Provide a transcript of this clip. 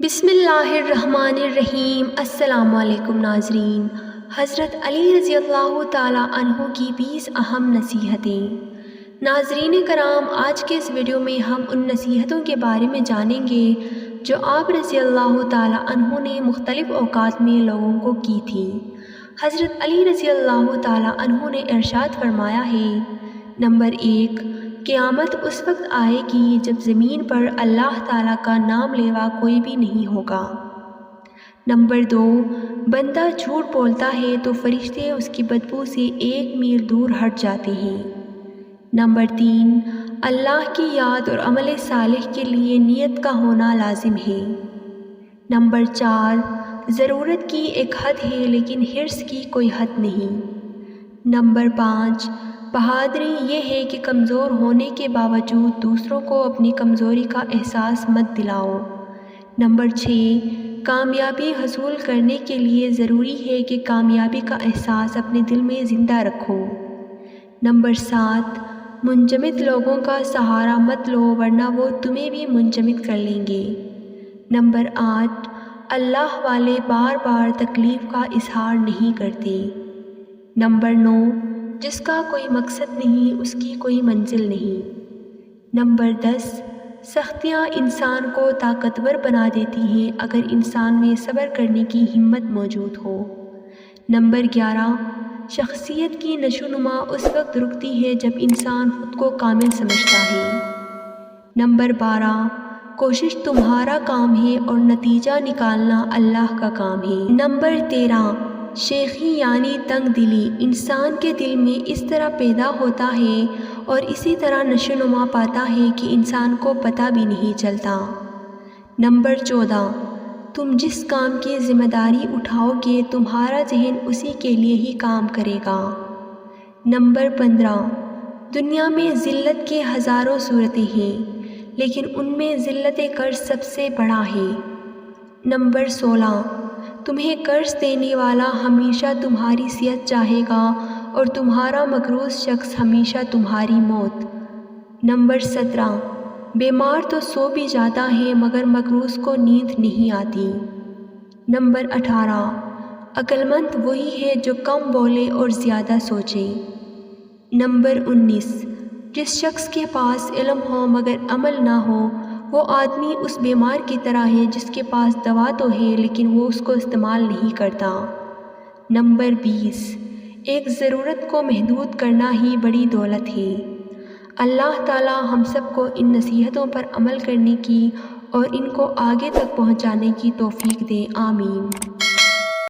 بسم اللہ الرحمن الرحیم۔ السلام علیکم ناظرین۔ حضرت علی رضی اللہ تعالیٰ عنہ کی 20 اہم نصیحتیں۔ ناظرین کرام، آج کے اس ویڈیو میں ہم ان نصیحتوں کے بارے میں جانیں گے جو آپ رضی اللہ تعالیٰ عنہ نے مختلف اوقات میں لوگوں کو کی تھی۔ حضرت علی رضی اللہ تعالیٰ عنہ نے ارشاد فرمایا ہے، نمبر 1، قیامت اس وقت آئے گی جب زمین پر اللہ تعالیٰ کا نام لیوا کوئی بھی نہیں ہوگا۔ نمبر 2، بندہ جھوٹ بولتا ہے تو فرشتے اس کی بدبو سے 1 میل دور ہٹ جاتے ہیں۔ نمبر 3، اللہ کی یاد اور عمل صالح کے لیے نیت کا ہونا لازم ہے۔ نمبر 4، ضرورت کی ایک حد ہے لیکن حرص کی کوئی حد نہیں۔ نمبر 5، بہادری یہ ہے کہ کمزور ہونے کے باوجود دوسروں کو اپنی کمزوری کا احساس مت دلاؤ۔ نمبر 6، کامیابی حصول کرنے کے لیے ضروری ہے کہ کامیابی کا احساس اپنے دل میں زندہ رکھو۔ نمبر 7، منجمد لوگوں کا سہارا مت لو ورنہ وہ تمہیں بھی منجمد کر لیں گے۔ نمبر 8، اللہ والے بار بار تکلیف کا اظہار نہیں کرتے۔ نمبر 9، جس کا کوئی مقصد نہیں اس کی کوئی منزل نہیں۔ نمبر 10، سختیاں انسان کو طاقتور بنا دیتی ہیں اگر انسان میں صبر کرنے کی ہمت موجود ہو۔ نمبر 11، شخصیت کی نشوونما اس وقت رکتی ہے جب انسان خود کو کامل سمجھتا ہے۔ نمبر 12، کوشش تمہارا کام ہے اور نتیجہ نکالنا اللہ کا کام ہے۔ نمبر 13، شیخی یعنی تنگ دلی انسان کے دل میں اس طرح پیدا ہوتا ہے اور اسی طرح نشوونما پاتا ہے کہ انسان کو پتہ بھی نہیں چلتا۔ نمبر 14، تم جس کام کی ذمہ داری اٹھاؤ گے تمہارا ذہن اسی کے لیے ہی کام کرے گا۔ نمبر 15، دنیا میں ذلت کے ہزاروں صورتیں ہیں لیکن ان میں ذلت قرض سب سے بڑا ہے۔ نمبر 16، تمہیں قرض دینے والا ہمیشہ تمہاری صحت چاہے گا اور تمہارا مقروض شخص ہمیشہ تمہاری موت۔ نمبر 17، بیمار تو سو بھی جاتا ہے مگر مقروض کو نیند نہیں آتی۔ نمبر 18، عقل مند وہی ہے جو کم بولے اور زیادہ سوچے۔ نمبر 19، جس شخص کے پاس علم ہو مگر عمل نہ ہو وہ آدمی اس بیمار کی طرح ہے جس کے پاس دوا تو ہے لیکن وہ اس کو استعمال نہیں کرتا۔ نمبر 20، ایک ضرورت کو محدود کرنا ہی بڑی دولت ہے۔ اللہ تعالی ہم سب کو ان نصیحتوں پر عمل کرنے کی اور ان کو آگے تک پہنچانے کی توفیق دے، آمین۔